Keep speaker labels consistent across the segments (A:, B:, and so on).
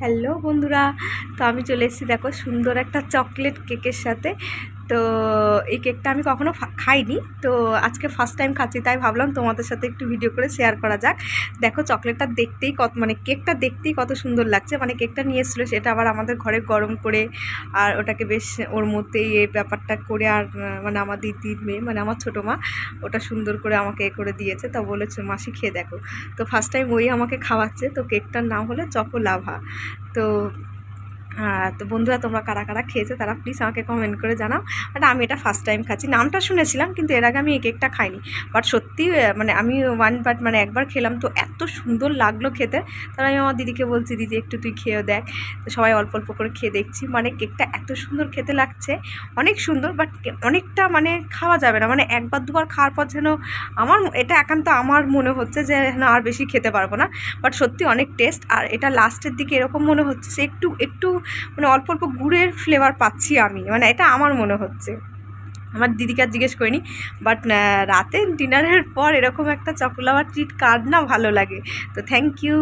A: Hello বন্ধুরা, তো আমি চলে এসেছি দেখো সুন্দর একটা চকলেট কেকের সাথে। তো এই কেকটা আমি কখনো খাইনি, তো আজকে ফার্স্ট টাইম খাচ্ছি, তাই ভাবলাম তোমাদের সাথে একটু ভিডিও করে শেয়ার করা যাক। দেখো চকলেটটা দেখতেই কত কেকটা দেখতেই কত সুন্দর লাগছে। কেকটা নিয়ে এসেছিলো সেটা আবার আমাদের ঘরে গরম করে আর ওটাকে বেশ ওর মধ্যেই এই ব্যাপারটা করে আর আমার দিদির মেয়ে আমার ছোটো মা ওটা সুন্দর করে আমাকে করে দিয়েছে। তা বলেছে মাসি খেয়ে দেখো। তো ফার্স্ট টাইম ওই আমাকে খাওয়াচ্ছে। তো কেকটার নাম হলো চকো লাভা। তো তো বন্ধুরা, তোমরা কারা কারা খেয়েছো তারা প্লিজ আমাকে কমেন্ট করে জানাও। আর আমি এটা ফার্স্ট টাইম খাচ্ছি, নামটা শুনেছিলাম কিন্তু এর আগে আমি এই কেকটা খাইনি। বাট সত্যি আমি একবার খেলাম, তো এত সুন্দর লাগলো খেতে। তাহলে আমি আমার দিদিকে বলছি, দিদি একটু তুই খেয়েও দেখ। তো সবাই অল্প অল্প করে খেয়ে দেখছি, কেকটা এত সুন্দর খেতে লাগছে, অনেক সুন্দর। বাট অনেকটা খাওয়া যাবে না, একবার দুবার খাওয়ার পর যেন এটা একান্ত আমার মনে হচ্ছে যে না আর বেশি খেতে পারবো না। বাট সত্যি অনেক টেস্ট। আর এটা লাস্টের দিকে এরকম মনে হচ্ছে যে একটু একটু অল্প অল্প গুড়ের ফ্লেভার পাচ্ছি আমি, এটা আমার মনে হচ্ছে। আমার দিদিকে আর জিজ্ঞেস করিনি। বাট রাতে ডিনারের পর এরকম একটা চকোলাভার ট্রিট কার না ভালো লাগে। তো থ্যাংক ইউ।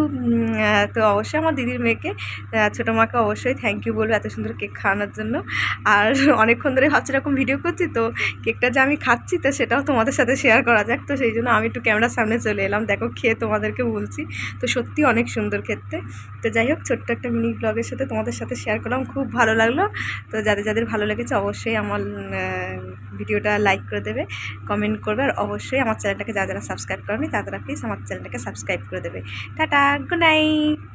A: তো অবশ্যই আমার দিদির মেয়েকে, ছোটো মাকে অবশ্যই থ্যাংক ইউ বলবো এত সুন্দর কেক খাওয়ানোর জন্য। আর অনেকক্ষণ ধরে ভাবছি এরকম ভিডিও করছি, তো কেকটা যে আমি খাচ্ছি তো সেটাও তোমাদের সাথে শেয়ার করা যাক। তো সেই জন্য আমি একটু ক্যামেরার সামনে চলে এলাম, দেখো খেয়ে তোমাদেরকে বলছি। তো সত্যি অনেক সুন্দর খেতে। তো যাই হোক, ছোট্ট একটা মিনি ব্লগের সাথে তোমাদের সাথে শেয়ার করলাম, খুব ভালো লাগলো। তো যাদের যাদের ভালো লেগেছে অবশ্যই আমার ভিডিওটা লাইক করে দেবে, কমেন্ট করবে। আর অবশ্যই আমার চ্যানেলটাকে যারা যারা সাবস্ক্রাইব করেনি তারা প্লিজ আমার চ্যানেলটাকে সাবস্ক্রাইব করে দেবে। Tata, good night.